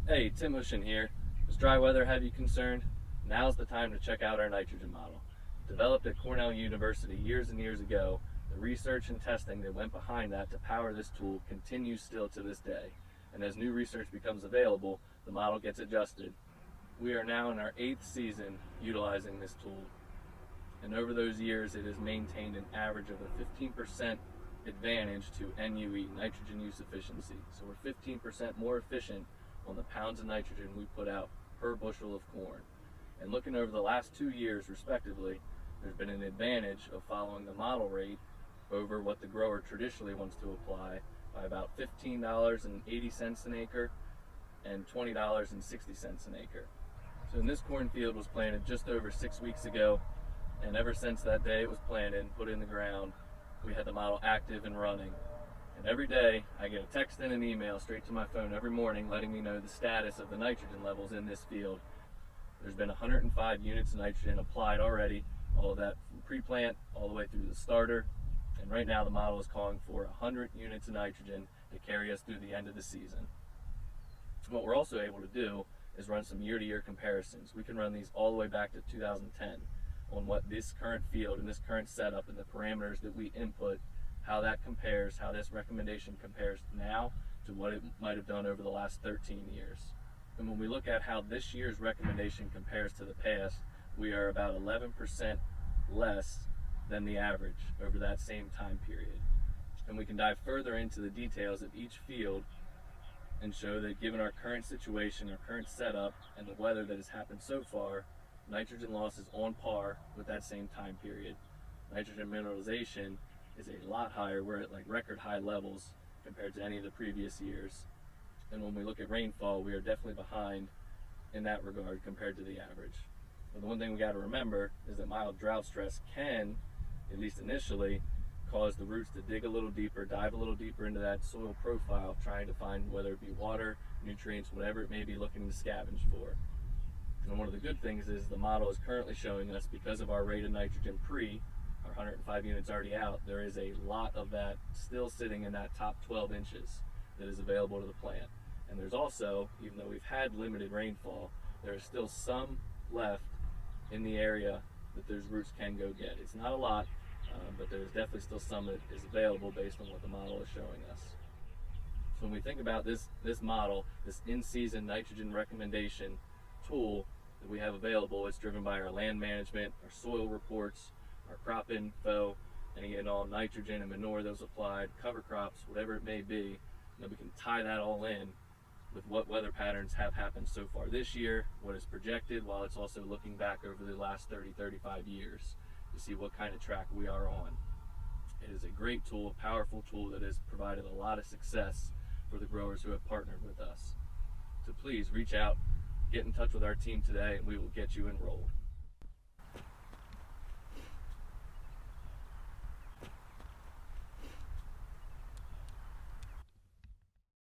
Hey, Tim Hushon here. Does dry weather have you concerned? Now's the time to check out our nitrogen model. Developed at Cornell University years and years ago, the research and testing that went behind that to power this tool continues still to this day. And as new research becomes available, the model gets adjusted. We are now in our 8th season utilizing this tool. And over those years, it has maintained an average of a 15% advantage to NUE, nitrogen use efficiency. So we're 15% more efficient on the pounds of nitrogen we put out per bushel of corn. And looking over the last 2 years respectively, there's been an advantage of following the model rate over what the grower traditionally wants to apply by about $15.80 an acre and $20.60 an acre. So this cornfield was planted just over 6 weeks ago, and ever since that day it was planted and put in the ground, we had the model active and running. And every day I get a text and an email straight to my phone every morning letting me know the status of the nitrogen levels in this field. There's been 105 units of nitrogen applied already, all of that from pre-plant all the way through the starter. And right now the model is calling for 100 units of nitrogen to carry us through the end of the season. What we're also able to do is run some year-to-year comparisons. We can run these all the way back to 2010 on what this current field and this current setup and the parameters that we input, how that compares, how this recommendation compares now to what it might have done over the last 13 years. And when we look at how this year's recommendation compares to the past, we are about 11% less than the average over that same time period. And we can dive further into the details of each field and show that given our current situation, our current setup, and the weather that has happened so far, nitrogen loss is on par with that same time period. Nitrogen mineralization is a lot higher. We're at like record high levels compared to any of the previous years. And when we look at rainfall, we are definitely behind in that regard compared to the average. But the one thing we got to remember is that mild drought stress can, at least initially, cause the roots to dig a little deeper, dive a little deeper into that soil profile, trying to find whether it be water, nutrients, whatever it may be looking to scavenge for. And one of the good things is the model is currently showing us, because of our rate of nitrogen pre, our 105 units already out, there is a lot of that still sitting in that top 12 inches that is available to the plant. And there's also, even though we've had limited rainfall, there is still some left in the area that those roots can go get. It's not a lot, but there's definitely still some that is available based on what the model is showing us. So when we think about this model, this in-season nitrogen recommendation tool that we have available, it's driven by our land management, our soil reports, our crop info, any and all nitrogen and manure that was applied, cover crops, whatever it may be, and then we can tie that all in with what weather patterns have happened so far this year, what is projected, while it's also looking back over the last 30-35 years to see what kind of track we are on. It is a great tool, a powerful tool that has provided a lot of success for the growers who have partnered with us. So please reach out, get in touch with our team today, and we will get you enrolled.